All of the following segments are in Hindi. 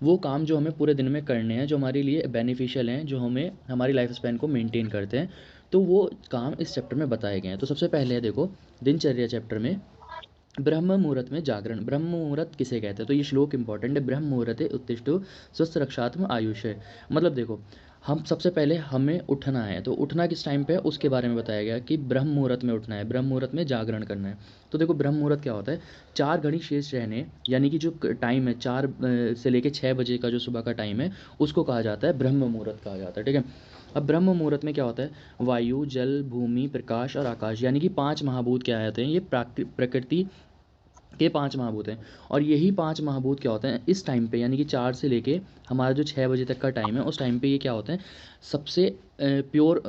वो काम जो हमें पूरे दिन में करने हैं, जो हमारे लिए बेनिफिशियल हैं, जो हमें हमारी लाइफ स्पैन को मेंटेन करते हैं, तो वो काम इस चैप्टर में बताए गए हैं। तो सबसे पहले है देखो दिनचर्या चैप्टर में ब्रह्म मुहूर्त में जागरण। ब्रह्म मुहूर्त किसे कहते हैं? तो ये श्लोक इंपॉर्टेंट है। ब्रह्म मुहूर्ते उत्तिष्ठ स्वस्थ रक्षात्म आयुष है। मतलब देखो हम सबसे पहले हमें उठना है, तो उठना किस टाइम पे है उसके बारे में बताया गया कि ब्रह्म मुहूर्त में उठना है, ब्रह्म मुहूर्त में जागरण करना है। तो देखो ब्रह्म मुहूर्त क्या होता है? 4 घड़ी शेष रहने, यानी कि जो टाइम है 4 से लेके 6 बजे का जो सुबह का टाइम है, उसको कहा जाता है ब्रह्म मुहूर्त कहा जाता है, ठीक है। अब ब्रह्म मुहूर्त में क्या होता है? वायु, जल, भूमि, प्रकाश और आकाश, यानी कि 5 महाभूत क्या आते हैं? ये प्रकृति के 5 महाभूत हैं। और यही 5 महाभूत क्या होते हैं इस टाइम पे, यानी कि 4 से लेके हमारा जो 6 बजे तक का टाइम है, उस टाइम पे ये क्या होते हैं? सबसे प्योर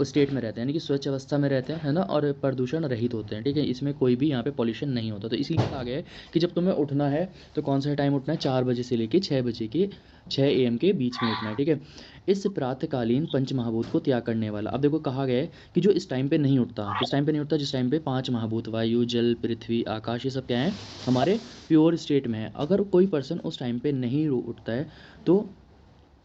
स्टेट में रहते हैं, यानी कि स्वच्छ अवस्था में रहते हैं, है ना, और प्रदूषण रहित होते हैं, ठीक है। इसमें कोई भी यहाँ पे पॉल्यूशन नहीं होता। तो इसीलिए कहा गया है कि जब तुम्हें उठना है तो कौन सा टाइम उठना है? 4 बजे से लेके 6 बजे के 6 AM के बीच में उठना है, ठीक है। इस प्रातःकालीन पंच महाभूत को त्याग करने वाला। अब देखो कहा गया है कि जो इस टाइम पे नहीं उठता, किस टाइम पे नहीं उठता? जिस टाइम पे 5 महाभूत वायु, जल, पृथ्वी, आकाश, ये सब क्या है? हमारे प्योर स्टेट में है। अगर कोई पर्सन उस टाइम पे नहीं उठता है तो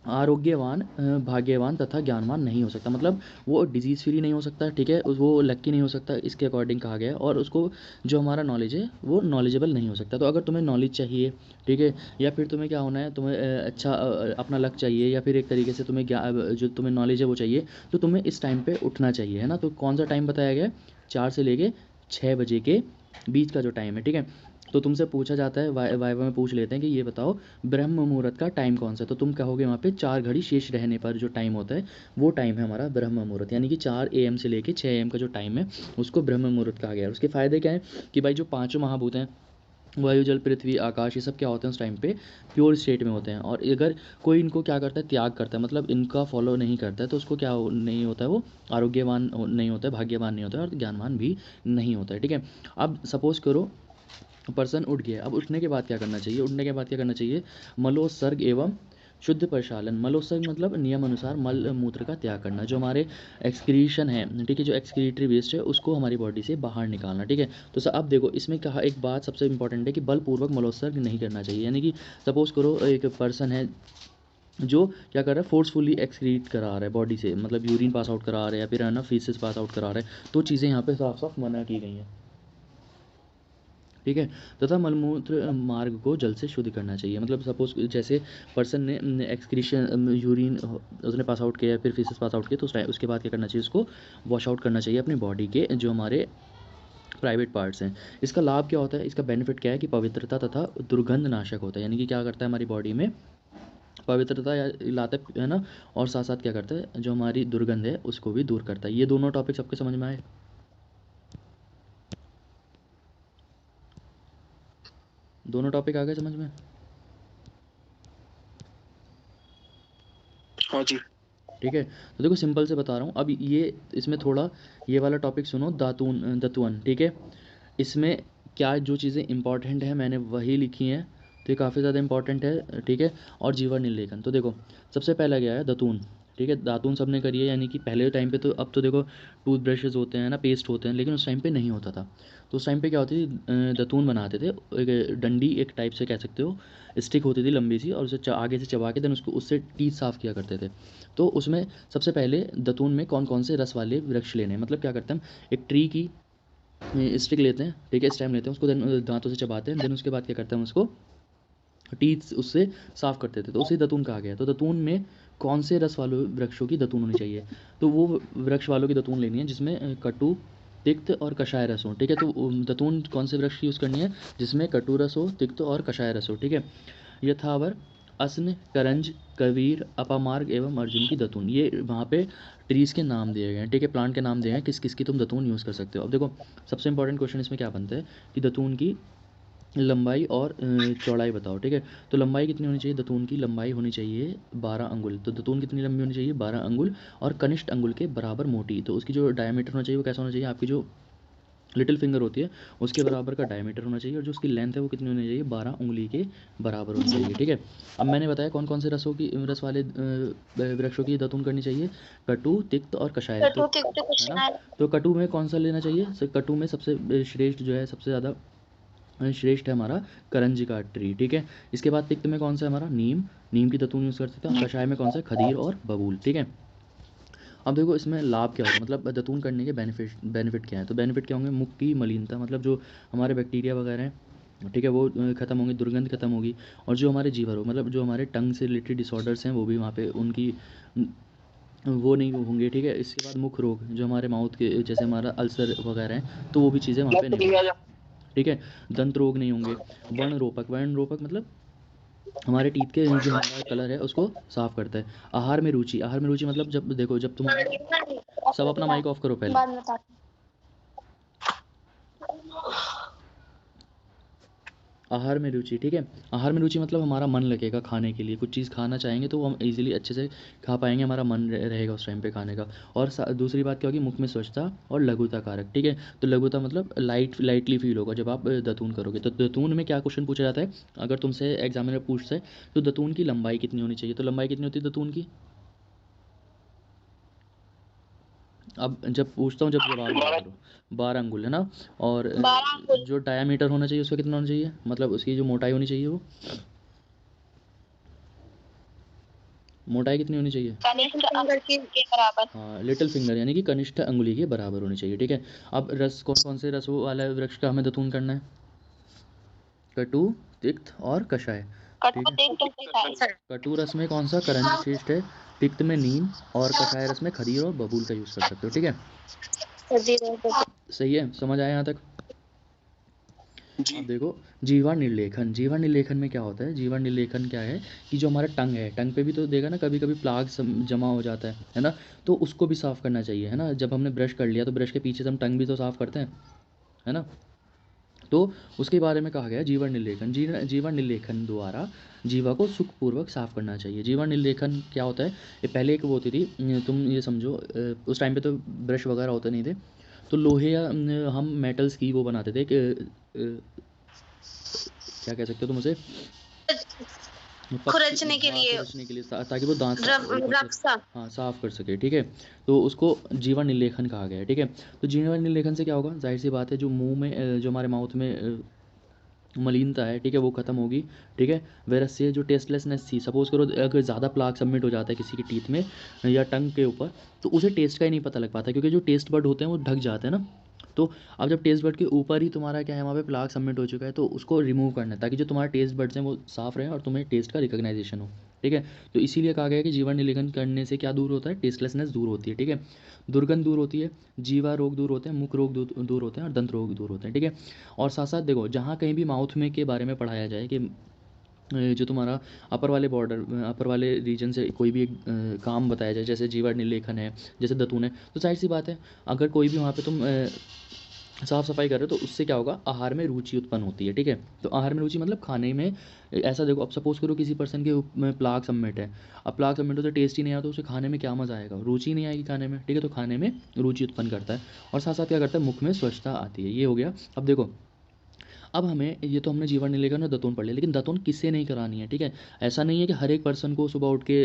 आरोग्यवान, भाग्यवान तथा ज्ञानवान नहीं हो सकता। मतलब वो डिजीज़ फ्री नहीं हो सकता, ठीक है, वो लक्की नहीं हो सकता, इसके अकॉर्डिंग कहा गया है। और उसको जो हमारा नॉलेज है वो नॉलेजेबल नहीं हो सकता। तो अगर तुम्हें नॉलेज चाहिए, ठीक है, या फिर तुम्हें क्या होना है, तुम्हें अच्छा अपना लक चाहिए, या फिर एक तरीके से तुम्हें जो तुम्हें नॉलेज है वो चाहिए, तो तुम्हें इस टाइम पे उठना चाहिए, है ना। तो कौन सा टाइम बताया गया है? 4 से लेके 6 बजे के बीच का जो टाइम है, ठीक है। तो तुमसे पूछा जाता है, वाइवा में पूछ लेते हैं कि ये बताओ ब्रह्म मुहूर्त का टाइम कौन सा है? तो तुम कहोगे वहाँ पे 4 घड़ी शेष रहने पर जो टाइम होता है वो टाइम है हमारा ब्रह्म मुहूर्त, यानी कि 4 AM से लेके 6 AM का जो टाइम है उसको ब्रह्म मुहूर्त कहा गया है। उसके फ़ायदे क्या हैं कि भाई जो पाँचों महाभूत हैं, वायु, जल, पृथ्वी, आकाश, ये सब क्या होते हैं उस टाइम पे? प्योर स्टेट में होते हैं। और अगर कोई इनको क्या करता है? त्याग करता है, मतलब इनका फॉलो नहीं करता है, तो उसको क्या नहीं होता है? वो आरोग्यवान नहीं होता है, भाग्यवान नहीं होता है, और ज्ञानवान भी नहीं होता है, ठीक है। अब सपोज़ करो पर्सन उठ गया। अब उठने के बाद क्या करना चाहिए? उठने के बाद क्या करना चाहिए? मलोत्सर्ग एवं शुद्ध प्रक्षालन। मलोत्सर्ग मतलब नियम अनुसार मल मूत्र का त्याग करना। जो हमारे एक्सक्रीशन है, ठीक है, जो एक्सक्रीटरी वेस्ट है उसको हमारी बॉडी से बाहर निकालना, ठीक है। तो अब देखो इसमें कहा एक बात सबसे इंपॉर्टेंट है कि बलपूर्वक मलोत्सर्ग नहीं करना चाहिए। यानी कि सपोज़ करो एक पर्सन है जो क्या कर रहा है? फोर्सफुली एक्सक्रीट करा रहा है बॉडी से, मतलब यूरिन पास आउट करा रहा है, या फिर है ना फीसेस पास आउट करा रहा है, तो चीज़ें यहाँ पे साफ साफ मना की गई हैं, ठीक है। तथा मलमूत्र मार्ग को जल से शुद्ध करना चाहिए। मतलब सपोज जैसे पर्सन ने एक्सक्रीशन यूरिन उसने पास आउट किया, फिर फीसेस पास आउट किया, तो उसके बाद क्या करना चाहिए? उसको वॉश आउट करना चाहिए अपनी बॉडी के जो हमारे प्राइवेट पार्ट्स हैं। इसका लाभ क्या होता है? इसका बेनिफिट क्या है कि पवित्रता तथा दुर्गंध नाशक होता है। यानी कि क्या करता है? हमारी बॉडी में पवित्रता लाता है ना, और साथ साथ क्या करता है? जो हमारी दुर्गंध है उसको भी दूर करता है। ये दोनों टॉपिक सबके समझ में आए? दोनों टॉपिक आ गए समझ में? हाँ जी। ठीक है। तो देखो सिंपल से बता रहा हूँ। अब ये इसमें थोड़ा ये वाला टॉपिक सुनो, दातून दतुअन, ठीक है। इसमें क्या जो चीज़ें इंपॉर्टेंट हैं मैंने वही लिखी हैं, तो ये काफ़ी ज़्यादा इंपॉर्टेंट है, ठीक है। और जीवन निलेखन, तो देखो सबसे पहला क्या है? दतून, ठीक है। दातून सबने करी है, यानी कि पहले टाइम पे तो, अब तो देखो टूथ ब्रशेज़ होते हैं ना, पेस्ट होते हैं, लेकिन उस टाइम पे नहीं होता था। तो उस टाइम पे क्या होती थी? दतून बनाते थे, एक डंडी एक टाइप से कह सकते हो, स्टिक होती थी लंबी सी, और उसे आगे से चबा के देन उसको उससे टीथ साफ़ किया करते थे। तो उसमें सबसे पहले दतून में कौन कौन से रस वाले वृक्ष लेने हैं, मतलब क्या करते हैं हम? एक ट्री की स्टिक लेते हैं, ठीक है, स्टेम लेते हैं, उसको देन दांतों से चबाते हैं, देन उसके बाद क्या करते हैं? हम उसको टीथ उससे साफ़ करते थे, तो उसे दतून कहा गया है। तो दतून में कौन से रस वालों वृक्षों की दतून होनी चाहिए? तो वो वृक्ष वालों की दतून लेनी है जिसमें कटु, तिक्त और कषाय रस हो, ठीक है। तो दतून कौन से वृक्ष की यूज़ करनी है? जिसमें कटु रस हो, तिक्त और कषाय रस हो, ठीक है। यथावर, असन, करंज, कबीर, अपामार्ग एवं अर्जुन की दतून, ये वहाँ पे ट्रीज़ के नाम दिए गए हैं, ठीक है, प्लांट के नाम दिए हैं किस किस की तुम दतून यूज़ कर सकते हो। अब देखो सबसे इंपॉर्टेंट क्वेश्चन इसमें क्या बनता है कि दतून की लंबाई और चौड़ाई बताओ, ठीक है। तो लंबाई कितनी होनी चाहिए? दतून की लंबाई होनी चाहिए 12 अंगुल। तो दतून कितनी लंबी होनी चाहिए? 12 अंगुल, और कनिष्ठ अंगुल के बराबर मोटी। तो उसकी जो डायमीटर होना चाहिए वो कैसा होना चाहिए? आपकी जो लिटिल फिंगर होती है उसके बराबर का डायमीटर होना चाहिए, और जो उसकी लेंथ है वो कितनी होनी चाहिए? 12 उंगली के बराबर होनी चाहिए, ठीक है। अब मैंने बताया कौन कौन से रस वाले वृक्षों की दतून करनी चाहिए? कटु, तिक्त और कषाय, तो है ना। तो कटु में कौन सा लेना चाहिए? कटु में सबसे श्रेष्ठ जो है, सबसे ज़्यादा श्रेष्ठ है हमारा करंजी का ट्री, ठीक है। इसके बाद पित्त में कौन सा है हमारा, नीम, नीम की दतून यूज़ कर सकते हैं। कषाय में कौन सा है, खदीर और बबूल, ठीक है। अब देखो इसमें लाभ क्या होगा, मतलब दतून करने के बेनिफिट क्या है। तो बेनिफिट क्या होंगे, मुख की मलिनता, मतलब जो हमारे बैक्टीरिया वगैरह हैं, ठीक है, वो ख़त्म होंगी, दुर्गंध खत्म होगी। और जो हमारे जीवर हो, मतलब जो हमारे टंग से रिलेटेड डिसऑर्डर्स हैं वो भी वहाँ पे उनकी वो नहीं होंगे, ठीक है। इसके बाद मुख रोग, जो हमारे माउथ के जैसे हमारा अल्सर वगैरह हैं, तो वो भी चीज़ें वहाँ पे नहीं होंगी, ठीक है। दंत रोग नहीं होंगे। वर्ण रोपक मतलब हमारे टीथ के जो हमारा कलर है उसको साफ करता है। आहार में रुचि मतलब जब देखो, जब तुम्हारा सब अपना माइक ऑफ करो पहले। आहार में रुचि, ठीक है। आहार में रुचि मतलब हमारा मन लगेगा खाने के लिए, कुछ चीज़ खाना चाहेंगे तो वो हम इजीली अच्छे से खा पाएंगे, हमारा मन रहेगा उस टाइम पे खाने का। और दूसरी बात क्या होगी, मुख में स्वच्छता और लघुता कारक, ठीक है। तो लघुता मतलब लाइटली फील होगा जब आप दतून करोगे। तो दतून में क्या क्वेश्चन पूछा जाता है, अगर तुमसे एग्जामिनर पूछता है तो दतून की लंबाई कितनी होनी चाहिए, तो लंबाई कितनी होती है दतून की। अब जब पूछता हूँ, जब जवाब दिया करो, 12 अंगुल है ना। और जो डायामीटर होना चाहिए उसका कितना होना चाहिए, मतलब उसकी जो मोटाई होनी चाहिए वो मोटाई कितनी होनी चाहिए, कनिष्ठ अंगुल के बराबर। हाँ, लिटिल फिंगर यानी कि कनिष्ठ अंगुली के बराबर होनी चाहिए, ठीक है। अब रस, कौन कौन से रसों वाला वृक्ष का हमें दतून करना है, कटु, तिक्त और कषाय, ठीक है। कटु रस में कौन सा, करंजी श्रेष्ठ है। तिक्त में नीम, और कषाय रस में खदीर और बबूल का यूज़ कर सकते हो, ठीक है। सही है, समझ आया यहाँ तक। अब देखो जीवा निर्लेखन में क्या होता है, जीवा निर्लेखन क्या है कि जो हमारा टंग है, टंग पे भी तो देखा ना कभी कभी प्लाग जमा हो जाता है ना। तो उसको भी साफ़ करना चाहिए, है ना। जब हमने ब्रश कर लिया तो ब्रश के पीछे से हम टंग भी तो साफ़ करते हैं, है ना। तो उसके बारे में कहा गया है जीवन निर्लेखन, जीवन निर्लेखन द्वारा जीवा को सुखपूर्वक साफ़ करना चाहिए। जीवन निर्लेखन क्या होता है, ये पहले एक वो होती थी, तुम ये समझो, उस टाइम पे तो ब्रश वगैरह होते नहीं थे, तो लोहे या हम मेटल्स की वो बनाते थे कि क्या कह सकते हो तुम उसे, खुरचने के लिए खुरचने के लिए, ताकि वो दांत रफ सा। हाँ साफ़ कर सके, ठीक है। तो उसको जीवन निर्लेखन कहा गया है, ठीक है। तो जीवन निर्लेखन से क्या होगा, जाहिर सी बात है, जो मुंह में जो हमारे माउथ में मलिनता है, ठीक है, वो खत्म होगी, ठीक है। वेरस से जो टेस्टलेसनेस थी, सपोज करो अगर ज़्यादा प्लाक सबमिट हो जाता है किसी की टीथ में या टंग के ऊपर, तो उसे टेस्ट का ही नहीं पता लग पाता, क्योंकि जो टेस्ट बड होते हैं वो ढक जाते हैं ना। तो अब जब टेस्ट बड के ऊपर ही तुम्हारा क्या है, वहाँ पे प्लाक सबमिट हो चुका है, तो उसको रिमूव करना है ताकि जो तुम्हारे टेस्ट बड्स हैं वो साफ़ रहें और तुम्हें टेस्ट का रिकग्नाइजेशन हो, ठीक है। तो इसीलिए कहा गया है कि जीवन निर्लेखन करने से क्या दूर होता है, टेस्टलेसनेस दूर होती है, ठीक है। दुर्गंध दूर होती है, जीवा रोग दूर होते हैं, मुख रोग दूर होते हैं और दंत रोग दूर होते हैं, ठीक है। और साथ साथ देखो, जहाँ कहीं भी माउथ में के बारे में पढ़ाया जाए कि जो तुम्हारा अपर वाले रीजन से कोई भी एक काम बताया जाए, जैसे जीवा निर्लेखन है, जैसे दतून है, तो जाहिर सी बात है अगर कोई भी वहाँ पे तुम साफ़ सफाई कर रहे हो तो उससे क्या होगा, आहार में रुचि उत्पन्न होती है, ठीक है। तो आहार में रुचि मतलब खाने में, ऐसा देखो, अब सपोज़ करो किसी पर्सन के में प्लाग सबमिट है, अब प्लाग सबमिट हो तो टेस्ट ही नहीं आया, तो उसे खाने में क्या मज़ा आएगा, रुचि नहीं आएगी खाने में, ठीक है। तो खाने में रुचि उत्पन्न करता है। और साथ साथ क्या करता है, मुख में स्वच्छता आती है, ये हो गया। अब देखो, अब हमें ये तो हमने जीवन निर्लेखन और दतून पढ़ लिया, लेकिन दतून किससे नहीं करानी है, ठीक है। ऐसा नहीं है कि हर एक पर्सन को सुबह उठ के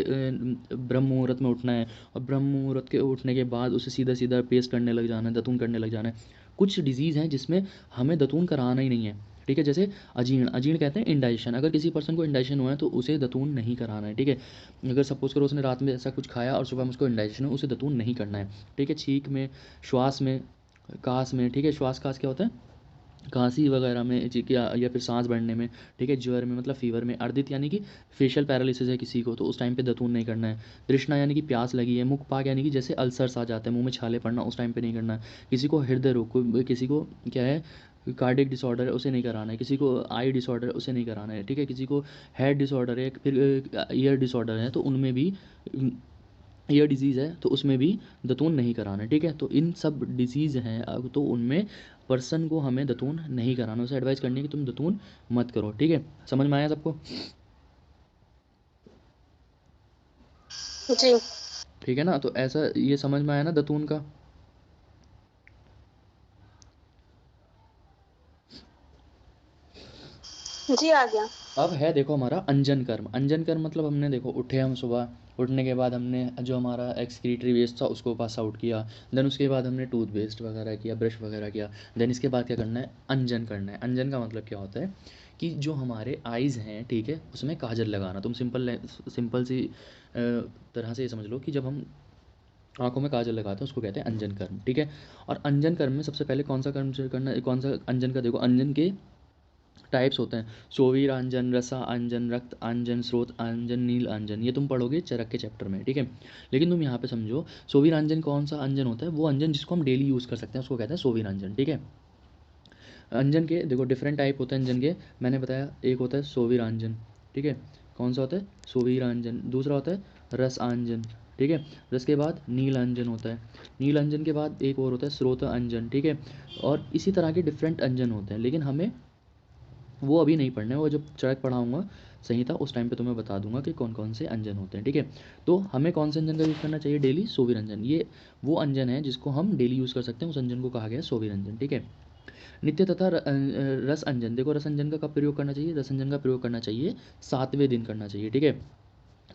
ब्रह्म मुहूर्त में उठना है और ब्रह्म मुहूर्त के उठने के बाद उसे सीधा सीधा पेस्ट करने लग जाना है, दतून करने लग जाना है। कुछ डिजीज़ हैं जिसमें हमें दतून कराना ही नहीं है, ठीक है। जैसे अजीर्ण कहते हैं इंडाइजेशन, अगर किसी पर्सन को इंडाइजेशन हुआ है तो उसे दतून नहीं कराना है, ठीक है। अगर सपोज करो उसने रात में ऐसा कुछ खाया और सुबह में उसको इंडाइजेशन हो, उसे दतून नहीं करना है, ठीक है। छींक में, श्वास में, कास में, ठीक है। श्वास कास क्या होता है, खांसी वगैरह में, या फिर सांस बढ़ने में, ठीक है। ज्वर में मतलब फीवर में। अर्दित यानी कि फेशियल पैरालिसिस है किसी को, तो उस टाइम पे दतून नहीं करना है। तृष्णा यानी कि प्यास लगी है। मुख पाक यानी कि जैसे अल्सर्स आ जाते हैं, मुंह में छाले पड़ना, उस टाइम पे नहीं करना है। किसी को हृदय रोग, किसी को क्या है, कार्डिक डिसऑर्डर है, उसे नहीं कराना है। किसी को आई डिसऑर्डर है, उसे नहीं कराना है, ठीक है। किसी को हेड डिसऑर्डर है, फिर ईयर डिसऑर्डर है, तो उनमें भी, ईयर डिजीज़ है तो उसमें भी दतून नहीं कराना है, ठीक है। तो इन सब डिजीज़ हैं अब, तो उनमें पर्सन को हमें दतून नहीं कराना, उसे एडवाइस करनी है कि तुम दतून मत करो, ठीक है। समझ में आया सबको, जी ठीक है ना। तो ऐसा ये समझ में आया ना दतून का। जी आ गया। अब है देखो हमारा अंजन कर्म। अंजन कर्म मतलब हमने देखो उठे हम सुबह, उठने के बाद हमने जो हमारा एक्सक्रीटरी वेस्ट था उसको पास आउट किया, देन उसके बाद हमने टूथपेस्ट वगैरह किया, ब्रश वगैरह किया, देन इसके बाद क्या करना है, अंजन करना है। अंजन का मतलब क्या होता है कि जो हमारे आइज़ हैं, ठीक है, उसमें काजल लगाना। तुम सिंपल सी तरह से ये समझ लो कि जब हम आंखों में काजल लगाते हैं उसको कहते हैं अंजन कर्म, ठीक है। और अंजन कर्म में सबसे पहले कौन सा कर्म करना है, कौन सा अंजन का, देखो अंजन के टाइप्स होते हैं, सोवीर अंजन, रसा अंजन, रक्त अंजन, स्रोत अंजन, नील अंजन। ये तुम पढ़ोगे चरक के चैप्टर में, ठीक है। लेकिन तुम यहाँ पे समझो सोवीर अंजन कौन सा अंजन होता है, वो अंजन जिसको हम डेली यूज़ कर सकते हैं उसको कहते हैं सोवीर अंजन, ठीक है। अंजन के देखो डिफरेंट टाइप होते हैं अंजन के, मैंने बताया एक होता है सोवीर अंजन, ठीक है। कौन सा होता है, सोवीर अंजन। दूसरा होता है रस अंजन, ठीक है। रस के बाद नील अंजन होता है, नील अंजन के बाद एक और होता है स्रोत अंजन, ठीक है। और इसी तरह के डिफरेंट अंजन होते हैं, लेकिन हमें वो अभी नहीं पढ़ना है, वो जब चरक पढ़ाऊँगा संहिता उस टाइम पे तुम्हें बता दूंगा कि कौन कौन से अंजन होते हैं, ठीक है। तो हमें कौन से अंजन का यूज़ करना चाहिए डेली, सोवीर अंजन। ये वो अंजन है जिसको हम डेली यूज़ कर सकते हैं, उस अंजन को कहा गया है सोवीर अंजन, ठीक है। नित्य तथा रस अंजन, देखो रस अंजन का कब प्रयोग करना चाहिए, रस अंजन का प्रयोग करना चाहिए 7वें दिन करना चाहिए, ठीक है।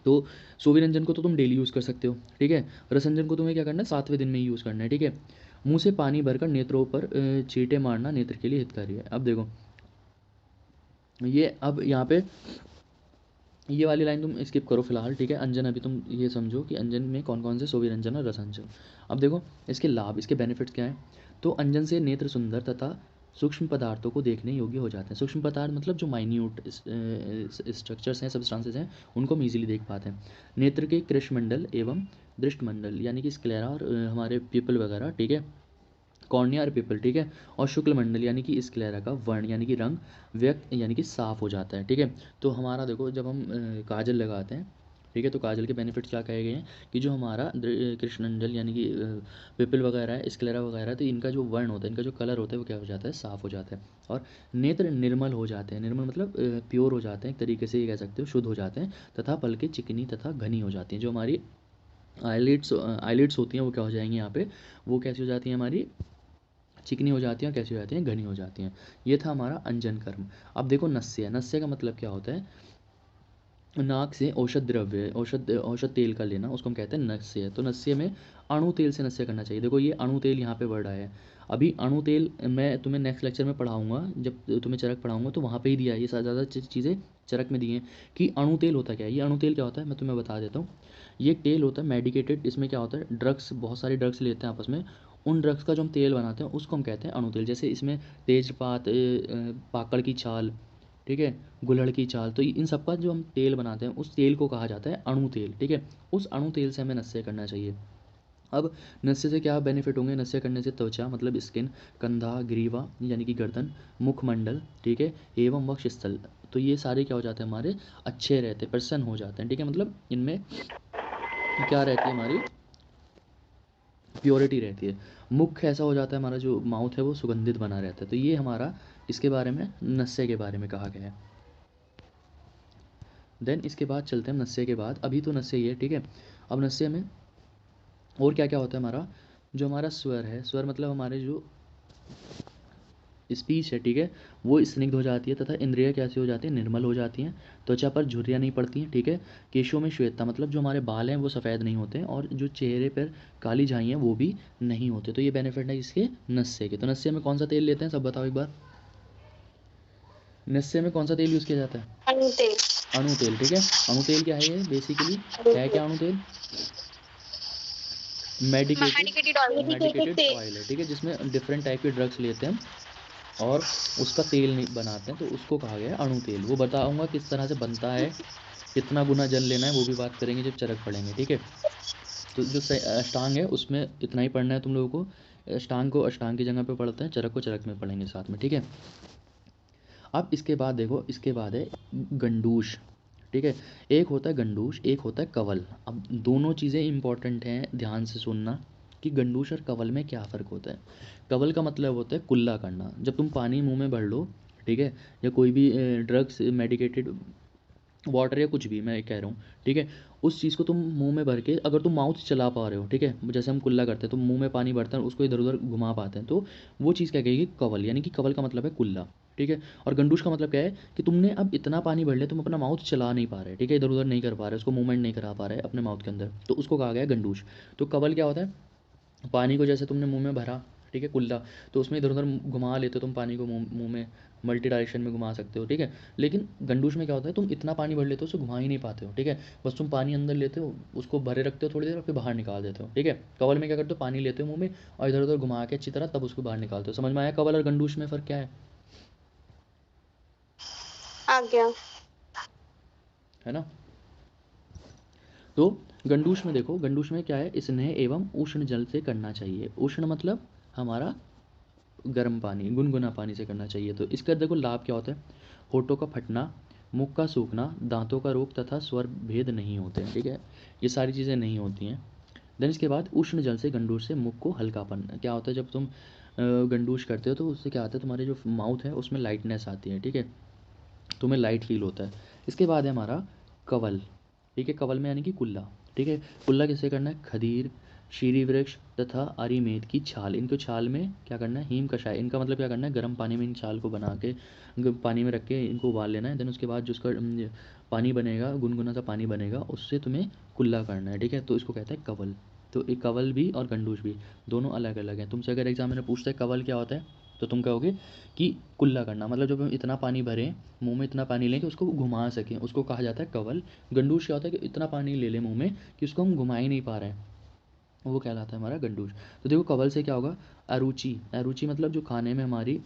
तो सोवीर अंजन को तो तुम डेली यूज़ कर सकते हो, ठीक है। रस अंजन को तुम्हें क्या करना है, 7वें दिन में ही यूज़ करना है, ठीक है। मुंह से पानी भरकर नेत्रों पर छींटे मारना नेत्र के लिए हितकारी है। अब देखो ये, अब यहाँ पे ये वाली लाइन तुम स्किप करो फिलहाल, ठीक है। अंजन अभी तुम ये समझो कि अंजन में कौन कौन से सोवीर अंजन और रस अंजन। अब देखो इसके लाभ, इसके बेनिफिट्स क्या हैं। तो अंजन से नेत्र सुंदर तथा सूक्ष्म पदार्थों को देखने योग्य हो जाते हैं। सूक्ष्म पदार्थ मतलब जो माइन्यूट स्ट्रक्चर्स हैं, सब्सटेंसेस हैं, उनको हम इजीली देख पाते हैं। नेत्र के कृष्णमंडल एवं दृष्टमंडल यानी कि स्क्लेरा और हमारे पीपल वगैरह, ठीक है, कॉर्निया और पिपल, ठीक है। और शुक्ल मंडल यानी कि स्क्लेरा का वर्ण यानी कि रंग व्यक्त यानी कि साफ हो जाता है, ठीक है। तो हमारा देखो जब हम काजल लगाते हैं, ठीक है, तो काजल के बेनिफिट्स क्या कहे गए हैं कि जो हमारा कृष्णमंडल यानी कि पिपल वगैरह है, स्क्लेरा वगैरह है, तो इनका जो वर्ण होता है, इनका जो कलर होता है वो क्या हो जाता है, साफ हो जाता है। और नेत्र निर्मल हो जाते हैं, निर्मल मतलब प्योर हो जाते हैं, एक तरीके से ये कह सकते हो शुद्ध हो जाते हैं। तथा पलकें चिकनी तथा घनी हो जाती हैं। जो हमारी आईलिड्स होती हैं वो क्या हो जाएंगी यहाँ पे, वो कैसी हो जाती हैं हमारी, चिकनी हो जाती हैं, कैसी हो जाती हैं, घनी हो जाती हैं। ये था हमारा अंजन कर्म। अब देखो नस्य, नस्य का मतलब क्या होता है, नाक से औषध द्रव्य, औषध तेल का लेना, उसको हम कहते हैं नस्य। तो नस्य में अणु तेल से नस्य करना चाहिए। देखो ये अणु तेल यहाँ पे वर्ड आया है। अभी अणु तेल मैं तुम्हें नेक्स्ट लेक्चर में पढ़ाऊंगा, जब तुम्हें चरक पढ़ाऊंगा तो वहाँ पे ही दिया है, ये ज़्यादा चीज़ें चरक में दी हैं कि अणु तेल होता क्या है। ये अणु तेल क्या होता है मैं तुम्हें बता देता हूँ। ये एक तेल होता है मेडिकेटेड, इसमें क्या होता है, ड्रग्स, बहुत सारे ड्रग्स लेते हैं आपस में, उन ड्रग्स का जो हम तेल बनाते हैं उसको हम कहते हैं अणु तेल। जैसे इसमें तेजपात, पाकड़ की छाल, ठीक है, गुलड़ की छाल, तो इन सब का जो हम तेल बनाते हैं उस तेल को कहा जाता है अणु तेल, ठीक है। उस अणु तेल से हमें नस्य करना चाहिए। अब नस्य से क्या बेनिफिट होंगे, नस्य करने से त्वचा मतलब स्किन, कंधा, ग्रीवा यानी कि गर्दन, मुखमंडल, ठीक है, एवं वक्षस्थल, तो ये सारे क्या हो जाते हैं हमारे, अच्छे रहते हैं, प्रसन्न हो जाते हैं, ठीक है। मतलब इनमें क्या रहती है हमारी, प्योरिटी रहती है। मुख ऐसा हो जाता है हमारा, जो माउथ है वो सुगंधित बना रहता है। तो ये हमारा इसके बारे में, नस्य के बारे में कहा गया है। देन इसके बाद चलते हैं नस्य के बाद, अभी तो नस्य ही है, ठीक है। अब नस्य में और क्या क्या होता है हमारा, जो हमारा स्वर है, स्वर मतलब हमारे जो स्पीच है, ठीक है, वो स्निग्ध हो जाती है तथा इंद्रियाँ कैसी हो जाती हैं, निर्मल हो जाती हैं। त्वचा पर झुर्रियाँ नहीं पड़ती हैं, ठीक है। केशों में श्वेतता मतलब जो हमारे बाल हैं वो सफ़ेद नहीं होते हैं, और जो चेहरे पर काली झाइयाँ वो भी नहीं होते। तो ये बेनिफिट है इसके नस्य के। तो नस्य में कौन सा तेल लेते हैं सब बताओ एक बार, नस्य में कौन सा तेल यूज़ किया जाता है, अणु तेल। अणु तेल, ठीक है। अणु तेल क्या है, ये बेसिकली है क्या अणु तेल, medicated, medicated oil. Medicated oil है, ठीक है, जिसमें डिफरेंट टाइप के ड्रग्स लेते हैं और उसका तेल नहीं बनाते हैं, तो उसको कहा गया है अणु तेल। वो बताऊंगा किस तरह से बनता है, कितना गुना जल लेना है, वो भी बात करेंगे जब चरक पढ़ेंगे, ठीक है। तो जो अष्टांग है उसमें इतना ही पढ़ना है तुम लोगों को, अष्टांग को अष्टांग की जगह पे पढ़ते हैं, चरक को चरक में पढ़ेंगे साथ में, ठीक है। अब इसके बाद देखो, इसके बाद है गंडूश, ठीक है। एक होता है गंडूश, एक होता है कवल। अब दोनों चीज़ें इंपॉर्टेंट हैं, ध्यान से सुनना कि गंडूश और कवल में क्या फ़र्क होता है। कवल का मतलब होता है कुल्ला करना, जब तुम पानी मुंह में भर लो, ठीक है, या कोई भी ड्रग्स मेडिकेटेड वाटर या कुछ भी मैं कह रहा हूँ, ठीक है, उस चीज़ को तुम मुंह में भर के अगर तुम माउथ चला पा रहे हो, ठीक है, जैसे हम कुल्ला करते हैं तो मुंह में पानी भरते हैं उसको इधर उधर घुमा पाते हैं, तो वो चीज़ क्या कहेगी, कवल, यानी कि कवल का मतलब है कुल्ला, ठीक है। और गंडूश का मतलब क्या है कि तुमने अब इतना पानी भर लिया, तुम अपना माउथ चला नहीं पा रहे, ठीक है, इधर उधर नहीं कर पा रहे, उसको मूवमेंट नहीं करा पा रहे अपने माउथ के अंदर, तो उसको कहा गया है गंडूश। तो कवल क्या होता है, पानी को जैसे तुमने मुंह में भरा, ठीक है, कुल्ला, तो उसमें इधर उधर घुमा लेते हो तुम पानी को, मुंह में मल्टी डायरेक्शन में घुमा सकते हो, ठीक है। लेकिन गंडूश में क्या होता है, तुम इतना पानी भर लेते हो उसे घुमा ही नहीं पाते हो, ठीक है, बस तुम पानी अंदर लेते हो, उसको भरे रखते हो थोड़ी देर और फिर बाहर निकाल देते हो, ठीक है। कवल में क्या करते हो, पानी लेते हो मुंह में और इधर उधर घुमा के अच्छी तरह तब उसको बाहर निकालते हो। समझ में आया कवल और गंडूश में फ़र्क क्या आ गया। है ना। तो गंडूश में देखो, गंडूश में क्या है, स्नेह एवं उष्ण जल से करना चाहिए। उष्ण मतलब हमारा गर्म पानी, गुनगुना पानी से करना चाहिए। तो इसका देखो लाभ क्या होता है, होठों का फटना, मुख का सूखना, दांतों का रोग तथा स्वर भेद नहीं होते हैं, ठीक है, ये सारी चीज़ें नहीं होती हैं। देन इसके बाद उष्ण जल से गंडूश से मुख को हल्कापन क्या होता है, जब तुम गंडूश करते हो तो उससे क्या होता है, तुम्हारे जो माउथ है उसमें लाइटनेस आती है, ठीक है, तुम्हें लाइट फील होता है। इसके बाद है हमारा कवल, ठीक है, कवल में यानी कि कुल्ला, ठीक है। कुल्ला किससे करना है, खदीर, शीरी वृक्ष तथा अरीमेद की छाल, इनको छाल में क्या करना है, हीम कषाय, इनका मतलब क्या करना है, गर्म पानी में इन छाल को बना के पानी में रख के इनको उबाल लेना है। देन उसके बाद जो उसका पानी बनेगा, गुनगुना सा पानी बनेगा, उससे तुम्हें कुल्ला करना है, ठीक है, तो इसको कहते हैं कवल। तो एक कवल भी और गंडूश भी दोनों अलग अलग हैं। तुमसे अगर एग्जाम में पूछता है कवल क्या होता है, तो तुम कहोगे कि कुल्ला करना, मतलब जब हम इतना पानी भरें, मुंह में इतना पानी लें कि उसको घुमा सकें, उसको कहा जाता है कवल। गंडूश क्या होता है कि इतना पानी ले लें मुंह में कि उसको हम घुमा ही नहीं पा रहे हैं, वो कहलाता है हमारा गंडूश। तो देखो कवल से क्या होगा, अरुचि, अरुचि मतलब जो खाने में हमारी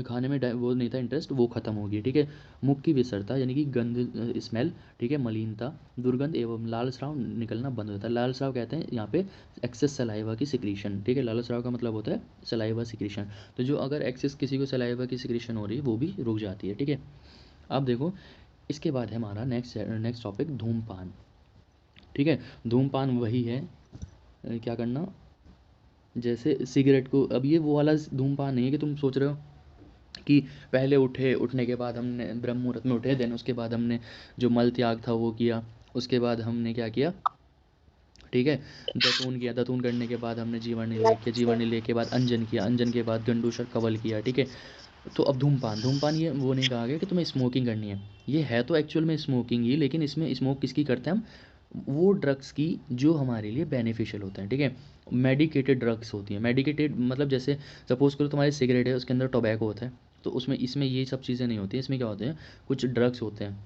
खाने में वो नहीं था इंटरेस्ट, वो खत्म होगी, ठीक है। मुख की विसरता यानी कि गंध, स्मेल, ठीक है, मलिनता, दुर्गंध एवं लाल स्राव निकलना बंद होता है। लाल स्राव कहते हैं यहाँ पे एक्सेस सलाइवा की सिक्रीशन, ठीक है, लाल स्राव का मतलब होता है सलाइवा सिक्रीशन। तो जो अगर एक्सेस किसी को सलाइवा की सिक्रीशन हो रही है वो भी रुक जाती है, ठीक है। अब देखो इसके बाद है हमारा नेक्स्ट नेक्स्ट टॉपिक धूमपान, ठीक है। धूमपान वही है क्या करना, जैसे सिगरेट को, अब ये वो वाला धूमपान नहीं है कि तुम सोच रहे हो कि पहले उठे, उठने के बाद हमने ब्रह्म मुहूर्त में उठे, देन उसके बाद हमने जो मल त्याग था वो किया, उसके बाद हमने क्या किया, ठीक है, दतून किया, दतून करने के बाद हमने जीवन निर्लेप किया, जीवन निर्लेप के बाद अंजन किया, अंजन के बाद गंडूश और कवल किया, ठीक है। तो अब धूमपान, धूमपान ये वो नहीं कहा गया कि तुम्हें स्मोकिंग करनी है तो एक्चुअल में स्मोकिंग ही, लेकिन इसमें स्मोक किसकी करते हैं हम, वो ड्रग्स की जो हमारे लिए बेनिफिशियल होते हैं, ठीक है। मेडिकेटेड ड्रग्स होती हैं, मेडिकेटेड मतलब जैसे सपोज़ करो तुम्हारी सिगरेट है, उसके अंदर टोबैको होता है, तो उसमें इसमें ये सब चीज़ें नहीं होती हैं, इसमें क्या होते हैं, कुछ ड्रग्स होते हैं,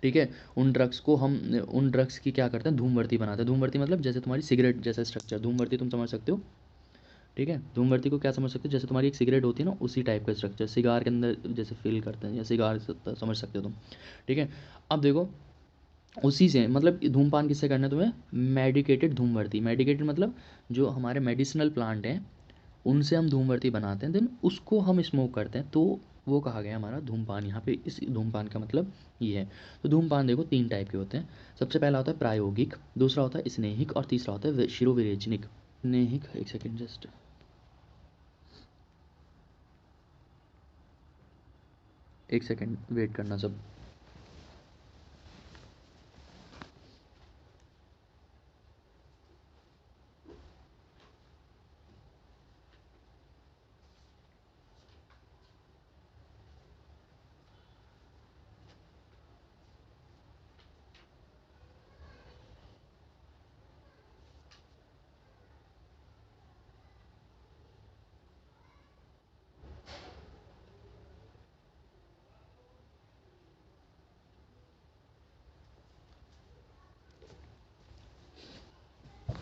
ठीक है। उन ड्रग्स को हम, उन ड्रग्स की क्या करते हैं, धूमवर्ती बनाते हैं। धूमवर्ती मतलब जैसे तुम्हारी सिगरेट जैसा स्ट्रक्चर, धूमवर्ती तुम समझ सकते हो, ठीक है। धूमवर्ती को क्या समझ सकते हो, जैसे तुम्हारी एक सिगरेट होती है ना, उसी टाइप का स्ट्रक्चर, सिगार के अंदर जैसे फील करते हैं, या सिगार समझ सकते हो तुम, ठीक है। अब देखो उसी से मतलब धूमपान किससे करना है तुम्हें, मेडिकेटेड धूमवर्ती, मेडिकेटेड मतलब जो हमारे मेडिसिनल प्लांट हैं उनसे हम धूमवर्ती बनाते हैं, देन उसको हम स्मोक करते हैं, तो वो कहा गया हमारा धूमपान। यहाँ पे इस धूमपान का मतलब ये है। तो धूमपान देखो 3 टाइप के होते हैं। सबसे पहला होता है प्रायोगिक, दूसरा होता है स्नेहिक और तीसरा होता है शिरोविरेचनिक। स्नेहिक, एक सेकेंड जस्ट, एक सेकेंड वेट करना सब।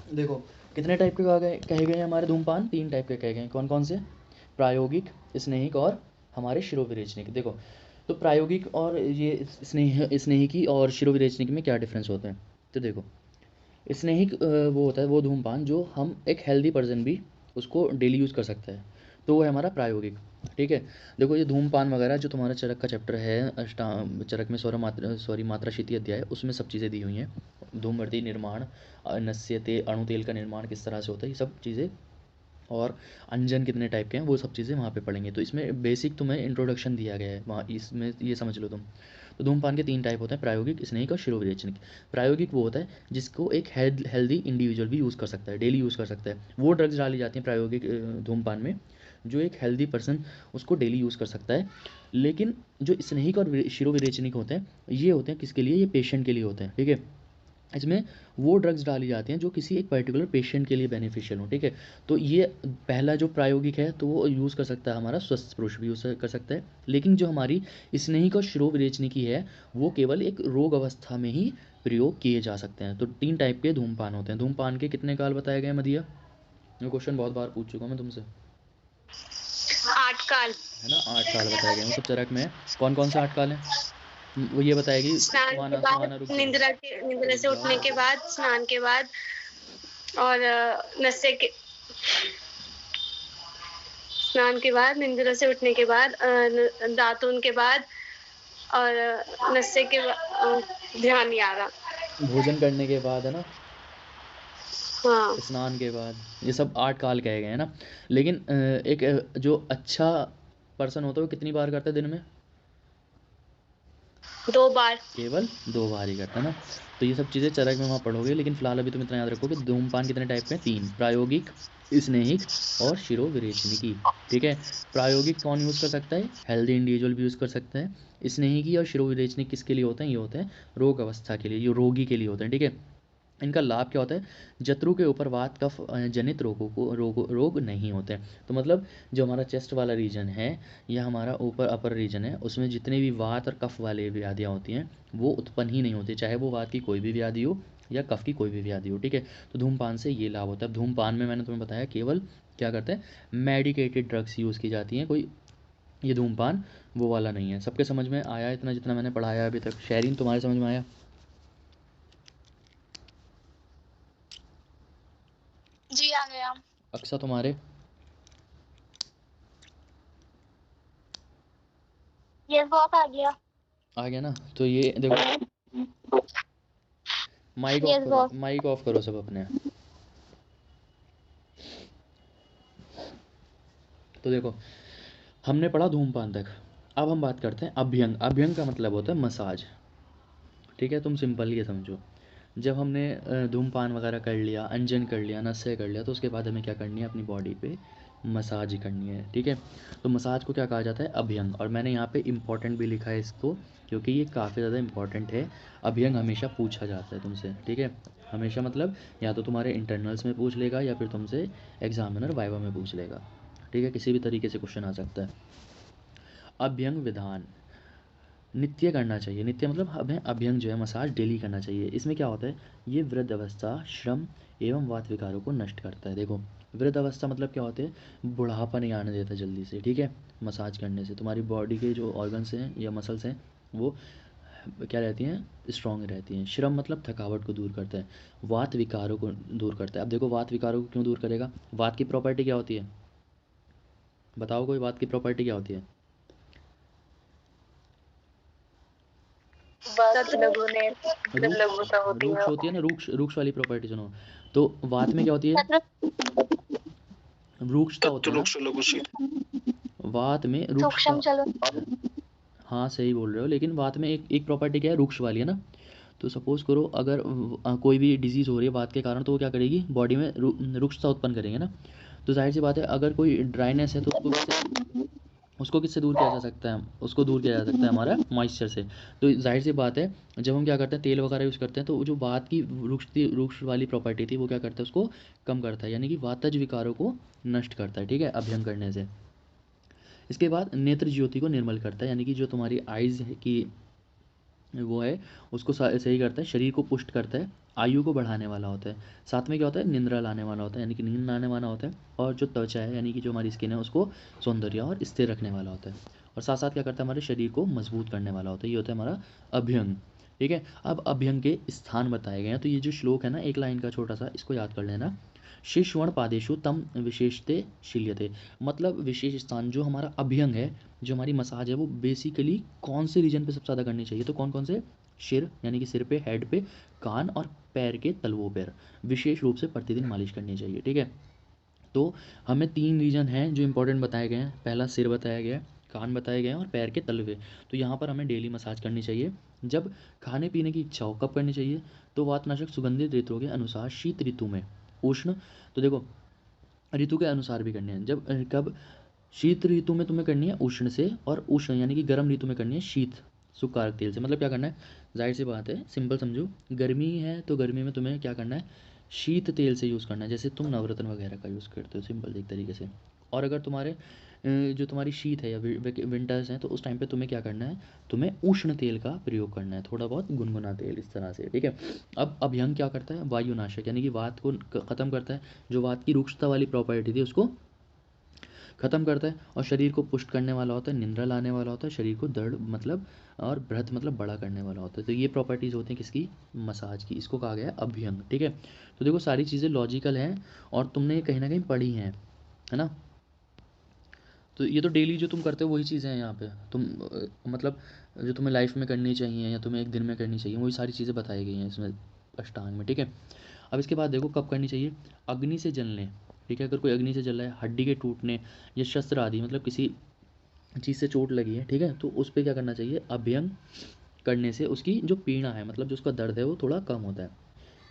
देखो कितने टाइप के कहे गए हैं हमारे धूमपान, 3 टाइप के कहे गए हैं। कौन कौन से, प्रायोगिक, स्नेहिक और हमारे शिरोविरेचनिक। देखो तो प्रायोगिक और ये स्नेहिकी और शिरोविरेचनिक में क्या डिफरेंस होता है, तो देखो स्नेहिक वो होता है वो धूमपान जो हम एक हेल्दी पर्सन भी उसको डेली यूज़ कर सकता है, तो वो है हमारा प्रायोगिक, ठीक है। देखो ये धूमपान वगैरह जो तुम्हारा चरक का चैप्टर है, चरक में मात्रा शीति अध्याय, उसमें सब चीज़ें दी हुई हैं। धूमवर्ती निर्माण, नस्यते, अणु तेल का निर्माण किस तरह से होता है, ये सब चीज़ें, और अंजन कितने टाइप के हैं वो सब चीज़ें वहाँ पे पढ़ेंगे। तो इसमें बेसिक तुम्हें इंट्रोडक्शन दिया गया है वहाँ, इसमें ये समझ लो तुम। तो धूमपान के 3 टाइप होते हैं, प्रायोगिक, स्नेहिक और शिरोविरेचनिक। प्रायोगिक वो होता है जिसको एक हेल्दी इंडिविजुअल भी यूज़ कर सकता है, डेली यूज़ कर सकता है। वो ड्रग्स डाली जाती हैं प्रायोगिक धूमपान में जो एक हेल्दी पर्सन उसको डेली यूज़ कर सकता है। लेकिन जो स्नेहिक और शिरोविरेचनिक होते हैं ये होते हैं किसके लिए, ये पेशेंट के लिए होते हैं, ठीक है। इसमें वो ड्रग्स डाली जाती हैं जो किसी एक पर्टिकुलर पेशेंट के लिए बेनिफिशियल हो, ठीक है। तो ये पहला जो प्रायोगिक है तो वो यूज़ कर सकता है हमारा स्वस्थ पुरुष भी यूज़ कर सकता है। लेकिन जो हमारी स्नेहिक और शिरोविरेचनिकी है वो केवल एक रोग अवस्था में ही प्रयोग किए जा सकते हैं। तो 3 टाइप के धूमपान होते हैं। धूमपान के कितने काल बताए गए हैं मदिया? ये क्वेश्चन बहुत बार पूछ चुका हूँ मैं तुमसे, 8 काल है ना। 8 काल बताए गए हैं। वो सब चरक में है। कौन कौन से 8 काल हैं? वो ये बताएगी। स्नान के सुहाना बाद, सुहाना रुक जाओ, निंद्रा रुक से जाओ। उठने के बाद, स्नान के बाद और नशे के स्नान के बाद, निंद्रा से उठने के बाद, दातून के बाद और नशे के ध्यान नहीं आ रहा, भोजन करने के बाद, है ना, हाँ स्नान के बाद, ये सब 8 काल कहे गए हैं ना। लेकिन एक जो अच्छा पर्सन होता है वो कितनी बार करता है दिन में? 2 बार। केवल 2 बार ही करता है ना। तो ये सब चीज़ें चरक में वहाँ पढ़ोगे, लेकिन फिलहाल अभी तुम इतना याद रखो कि धूमपान कितने टाइप के हैं? 3, प्रायोगिक, स्नेहिक और शिरोविरेचनिकी, ठीक है। प्रायोगिक कौन यूज़ कर सकता है? हेल्दी इंडिविजुअल भी यूज़ कर सकता है। स्नेहिकी और शिरोविरेचनिक किसके लिए होते हैं? ये होते हैं रोग अवस्था के लिए, ये रोगी के लिए होते हैं, ठीक है। इनका लाभ क्या होता है? जत्रु के ऊपर वात कफ जनित रोगों को रोग नहीं होते हैं। तो मतलब जो हमारा चेस्ट वाला रीजन है या हमारा ऊपर अपर रीजन है उसमें जितने भी वात और कफ वाले व्याधियाँ होती हैं वो उत्पन्न ही नहीं होती, चाहे वो वात की कोई भी व्याधि हो या कफ की कोई भी व्याधि हो, ठीक है। तो धूमपान से ये लाभ होता है। धूमपान में मैंने तुम्हें बताया केवल क्या करते हैं, मेडिकेटेड ड्रग्स यूज़ की जाती हैं, कोई ये धूमपान वो वाला नहीं है। सबके समझ में आया इतना जितना मैंने पढ़ाया अभी तक? शेरिन तुम्हारे समझ में आया? जी आ गया। अक्सा तुम्हारे? यस बहुत आ गया। आ गया ना। तो ये देखो, माइक ऑफ यस करो, बॉस। माइक ऑफ करो सब अपने। तो देखो हमने पढ़ा धूमपान तक। अब हम बात करते हैं अभ्यंग। अभ्यंग का मतलब होता है मसाज, ठीक है। तुम सिंपल ये समझो, जब हमने धूमपान वगैरह कर लिया, अंजन कर लिया, नशे कर लिया, तो उसके बाद हमें क्या करनी है? अपनी बॉडी पे मसाज करनी है, ठीक है। तो मसाज को क्या कहा जाता है? अभ्यंग। और मैंने यहाँ पे इम्पॉर्टेंट भी लिखा है इसको क्योंकि ये काफ़ी ज़्यादा इम्पॉर्टेंट है। अभ्यंग हमेशा पूछा जाता है तुमसे, ठीक है। हमेशा मतलब या तो तुम्हारे इंटरनल्स में पूछ लेगा या फिर तुमसे एग्जामिनर वाइवा में पूछ लेगा, ठीक है। किसी भी तरीके से क्वेश्चन आ सकता है। अभ्यंग विधान नित्य करना चाहिए। नित्य मतलब हमें अभ्यंग जो है मसाज डेली करना चाहिए। इसमें क्या होता है? ये वृद्ध अवस्था, श्रम एवं वात विकारों को नष्ट करता है। देखो वृद्ध अवस्था मतलब क्या होते हैं? बुढ़ापा नहीं आने देता जल्दी से, ठीक है। मसाज करने से तुम्हारी बॉडी के जो ऑर्गन्स हैं या मसल्स हैं वो क्या रहती हैं? स्ट्रांग रहती हैं। श्रम मतलब थकावट को दूर करता है। वात विकारों को दूर करता है। अब देखो वात विकारों को क्यों दूर करेगा? वात की प्रॉपर्टी क्या होती है? बताओ कोई, वात की प्रॉपर्टी क्या होती है? रूक्ष होती है ना, रूक्ष, रूक्ष वाली प्रॉपर्टी सुनो। तो वात में क्या होती है? रूक्षता होता है ना। वात में रूक्षता। सूक्ष्म चलो। हाँ सही बोल रहे हो, लेकिन वात में एक एक प्रॉपर्टी क्या है? रूक्ष वाली, है ना। तो सपोज करो अगर कोई भी डिजीज़ हो रही है वात के कारण तो वो क्या करेगी? बॉडी में रूक्षता उत्पन्न करेंगे ना। तो जाहिर सी बात है अगर कोई ड्राइनेस है तो उसको किससे दूर किया जा सकता है? उसको दूर किया जा सकता है हमारा मॉइस्चर से। तो जाहिर सी बात है जब हम क्या करते हैं तेल वगैरह यूज़ करते हैं तो वो जो वात की रूक्ष वाली प्रॉपर्टी थी वो क्या करता है? उसको कम करता है, यानी कि वातज विकारों को नष्ट करता है, ठीक है, अभ्यंग करने से। इसके बाद नेत्र ज्योति को निर्मल करता है, यानी कि जो तुम्हारी आइज़ की वो है उसको सही करता है, शरीर को पुष्ट करता है, आयु को बढ़ाने वाला होता है। साथ में क्या होता है? निंद्रा लाने वाला होता है, यानी कि नींद लाने वाला होता है। और जो त्वचा है यानी कि जो हमारी स्किन है उसको सौंदर्य और स्थिर रखने वाला होता है। और साथ साथ क्या करता है? हमारे शरीर को मजबूत करने वाला होता है। ये होता है हमारा अभ्यंग, ठीक है। अब अभ्यंग के स्थान बताए गए हैं। तो ये जो श्लोक है ना एक लाइन का छोटा सा, इसको याद कर लेना। शिश्वण पादेशु तम विशेषते शिल्यते, मतलब विशेष स्थान जो हमारा अभ्यंग है, जो हमारी मसाज है वो बेसिकली कौन से रीजन पे सबसे ज़्यादा करनी चाहिए? तो कौन कौन से? सिर, यानी कि सिर पे, हेड पे, कान और पैर के तलवों पर विशेष रूप से प्रतिदिन मालिश करनी चाहिए, ठीक है। तो हमें 3 रीजन हैं जो इंपॉर्टेंट बताए गए हैं। पहला सिर बताया गया है, कान बताए गए हैं और पैर के तलवे। तो यहाँ पर हमें डेली मसाज करनी चाहिए। जब खाने पीने की इच्छा हो कब करनी चाहिए, तो वातनाशक सुगंधित ऋतुओं के अनुसार शीत ऋतु में। उष्ण, तो देखो ऋतु के अनुसार भी करनी है। जब कब शीत ऋतु में तुम्हें करनी है उष्ण से, और उष्ण यानी कि गर्म ऋतु में करनी है शीत सुकारक तेल से। मतलब क्या करना है, जाहिर सी बात है, सिंपल समझो, गर्मी है तो गर्मी में तुम्हें क्या करना है, शीत तेल से यूज़ करना है, जैसे तुम नवरत्न वगैरह का यूज़ करते हो, सिंपल एक तरीके से। और अगर तुम्हारे जो तुम्हारी शीत है या विंटर्स हैं, तो उस टाइम पे तुम्हें क्या करना है, तुम्हें उष्ण तेल का प्रयोग करना है, थोड़ा बहुत गुनगुना तेल, इस तरह से, ठीक है। अब अभ्यंग क्या करता है, वायुनाशक यानी कि वात को ख़त्म करता है, जो वात की रुक्षता वाली प्रॉपर्टी थी उसको ख़त्म करता है, और शरीर को पुष्ट करने वाला होता है, निंद्रा लाने वाला होता है, शरीर को दृढ़ मतलब और बृहत मतलब बड़ा करने वाला होता है। तो ये प्रॉपर्टीज़ होती हैं किसकी, मसाज की। इसको कहा गया है अभ्यंग, ठीक है। तो देखो सारी चीज़ें लॉजिकल हैं और तुमने कहीं ना कहीं पढ़ी हैं, है ना। तो ये तो डेली जो तुम करते हो वही चीज़ें हैं यहाँ पे, तुम मतलब जो तुम्हें लाइफ में करनी चाहिए या तुम्हें एक दिन में करनी चाहिए, वही सारी चीज़ें बताई गई हैं इसमें अष्टांग में, ठीक है। अब इसके बाद देखो कब करनी चाहिए, अग्नि से जलने, ठीक है। अगर कोई अग्नि से जल रहा है, हड्डी के टूटने या शस्त्र आदि मतलब किसी चीज़ से चोट लगी है, ठीक है, तो उस पर क्या करना चाहिए, अभ्यंग करने से उसकी जो पीड़ा है मतलब जो उसका दर्द है वो थोड़ा कम होता है,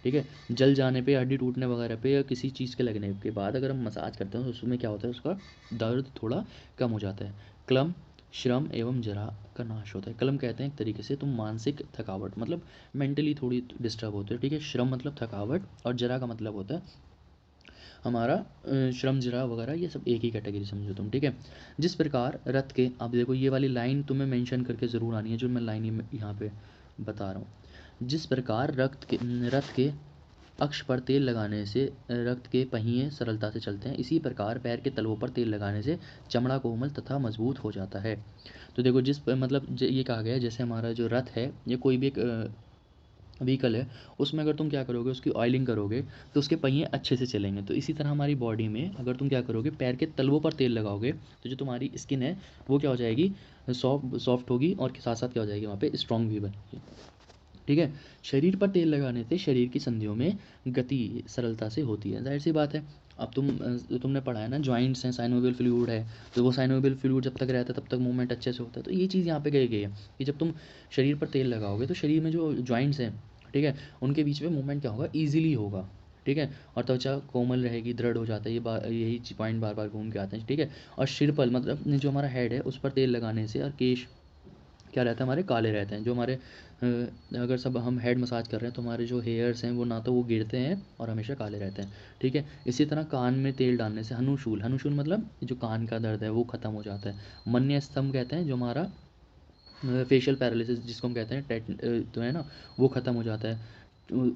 ठीक है। जल जाने पे, हड्डी टूटने वगैरह पे या किसी चीज़ के लगने के बाद अगर हम मसाज करते हैं तो उसमें क्या होता है, उसका दर्द थोड़ा कम हो जाता है। क्लम, श्रम एवं जरा का नाश होता है। क्लम कहते हैं एक तरीके से तुम मानसिक थकावट मतलब मेंटली थोड़ी डिस्टर्ब होते हो, ठीक है। श्रम मतलब थकावट, और जरा का मतलब होता है हमारा श्रम जरा वगैरह, ये सब एक ही कैटेगरी समझो तुम, ठीक है। जिस प्रकार रथ के, अब देखो ये वाली लाइन तुम्हें मेंशन करके ज़रूर आनी है जो मैं लाइन यहाँ पे बता रहा हूँ। जिस प्रकार रथ के अक्ष पर तेल लगाने से रक्त के पहिए सरलता से चलते हैं, इसी प्रकार पैर के तलवों पर तेल लगाने से चमड़ा कोमल तथा मजबूत हो जाता है। तो देखो मतलब ये कहा गया है जैसे हमारा जो रथ है, ये कोई भी एक व्हीकल है, उसमें अगर तुम क्या करोगे, उसकी ऑयलिंग करोगे तो उसके पहिए अच्छे से चलेंगे। तो इसी तरह हमारी बॉडी में अगर तुम क्या करोगे, पैर के तलवों पर तेल लगाओगे, तो जो तुम्हारी स्किन है वो क्या हो जाएगी, सॉफ्ट होगी, और साथ साथ क्या हो जाएगी, वहाँ पे स्ट्रॉन्ग भी बनेगी, ठीक है। शरीर पर तेल लगाने से शरीर की संधियों में गति सरलता से होती है, जाहिर सी बात है। अब तुमने पढ़ा है ना, जॉइंट्स हैं, साइनोवियल फ्लूइड है, तो वो साइनोवियल फ्लूइड जब तक रहता है तब तक मूवमेंट अच्छे से होता है। तो ये चीज़ यहाँ पे गई गई है कि जब तुम शरीर पर तेल लगाओगे तो शरीर में जो जॉइंट्स हैं, ठीक है, उनके बीच में मूवमेंट क्या होगा, ईजिली होगा, ठीक है। और त्वचा कोमल रहेगी, दृढ़ हो जाता है, यही पॉइंट बार बार घूम के आते हैं, ठीक है। और सिर पर मतलब जो हमारा हेड है उस पर तेल लगाने से, और केश क्या रहता है, हमारे काले रहते हैं। जो हमारे अगर सब हम हेड मसाज कर रहे हैं तो हमारे जो हेयर्स हैं वो ना तो वो गिरते हैं और हमेशा काले रहते हैं, ठीक है। इसी तरह कान में तेल डालने से हनुशूल मतलब जो कान का दर्द है वो ख़त्म हो जाता है। मन्य स्तंभ कहते हैं जो हमारा फेशियल पैरालिसिस जिसको हम कहते हैं तो है ना, वो ख़त्म हो जाता है,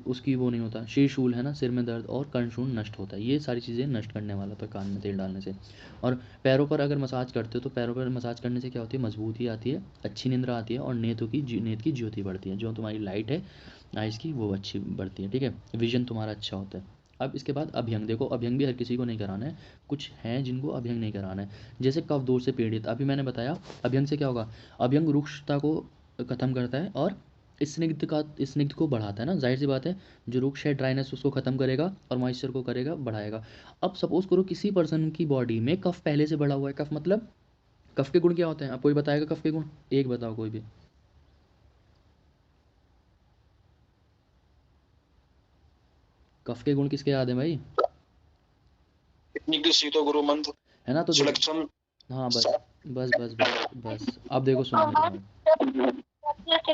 उसकी वो नहीं होता। शीर्शूल है ना, सिर में दर्द, और कर्णशूल नष्ट होता है। ये सारी चीज़ें नष्ट करने वाला था कान में तेल डालने से। और पैरों पर अगर मसाज करते हो तो पैरों पर मसाज करने से क्या होती है, मजबूती आती है, अच्छी निंद्रा आती है, और नेत्र की ज्योति बढ़ती है, जो तुम्हारी लाइट है आइज़ की वो अच्छी बढ़ती है, ठीक है। विजन तुम्हारा अच्छा होता है। अब इसके बाद अभ्यंग, देखो अभ्यंग भी हर किसी को नहीं कराना है, कुछ हैं जिनको अभ्यंग नहीं कराना है, जैसे कफ दोष से पीड़ित। अभी मैंने बताया अभ्यंग से क्या होगा, अभ्यंग रुक्षता को ख़त्म करता है और स्निग्ध को बढ़ाता है ना, जाहिर सी बात है। जो रुक्ष है, ड्राइनेस, उसको ख़त्म करेगा और मॉइस्चर को करेगा, बढ़ाएगा। अब सपोज करो किसी पर्सन की बॉडी में कफ पहले से बढ़ा हुआ है, कफ मतलब कफ के गुण क्या होते हैं, अब कोई बताएगा कफ के गुण, एक बताओ कोई भी। कफ के गुण किसके याद है भाई, सीतो गुरु मंत्र, है ना। तो देखो, सुलक्षण। हाँ बस बस बस बस बस, अब देखो सुनो मेरी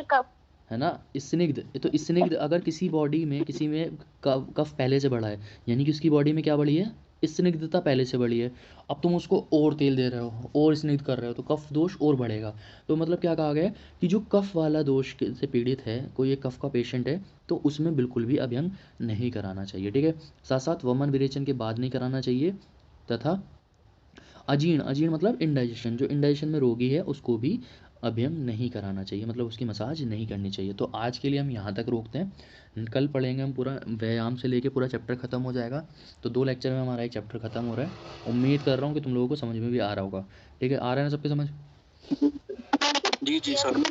बात, है ना। स्निग्ध, ये तो स्निग्ध अगर किसी बॉडी में किसी में कफ पहले से बढ़ा है, यानी कि उसकी बॉडी में क्या बढ़ी है, स्निग्धता पहले से बढ़ी है। अब तुम उसको और तेल दे रहे हो और स्निग्ध कर रहे हो तो कफ दोष और बढ़ेगा। तो मतलब क्या कहा गया है कि जो कफ वाला दोष से पीड़ित है, कोई एक कफ का पेशेंट है, तो उसमें बिल्कुल भी अभ्यंग नहीं कराना चाहिए, ठीक है। साथ साथ वमन विरेचन के बाद नहीं कराना चाहिए, तथा अजीर्ण, अजीर्ण मतलब इंडाइजेशन, जो इंडाइजेशन में रोगी है उसको भी अभ्यंग नहीं कराना चाहिए, मतलब उसकी मसाज नहीं करनी चाहिए। तो आज के लिए हम यहाँ तक रोकते हैं, कल पढ़ेंगे हम पूरा व्यायाम से लेके पूरा चैप्टर ख़त्म हो जाएगा। तो 2 लेक्चर में हमारा एक चैप्टर ख़त्म हो रहा है। उम्मीद कर रहा हूँ कि तुम लोगों को समझ में भी आ रहा होगा, ठीक है। आ रहा है ना सबके समझ? जी जी सर।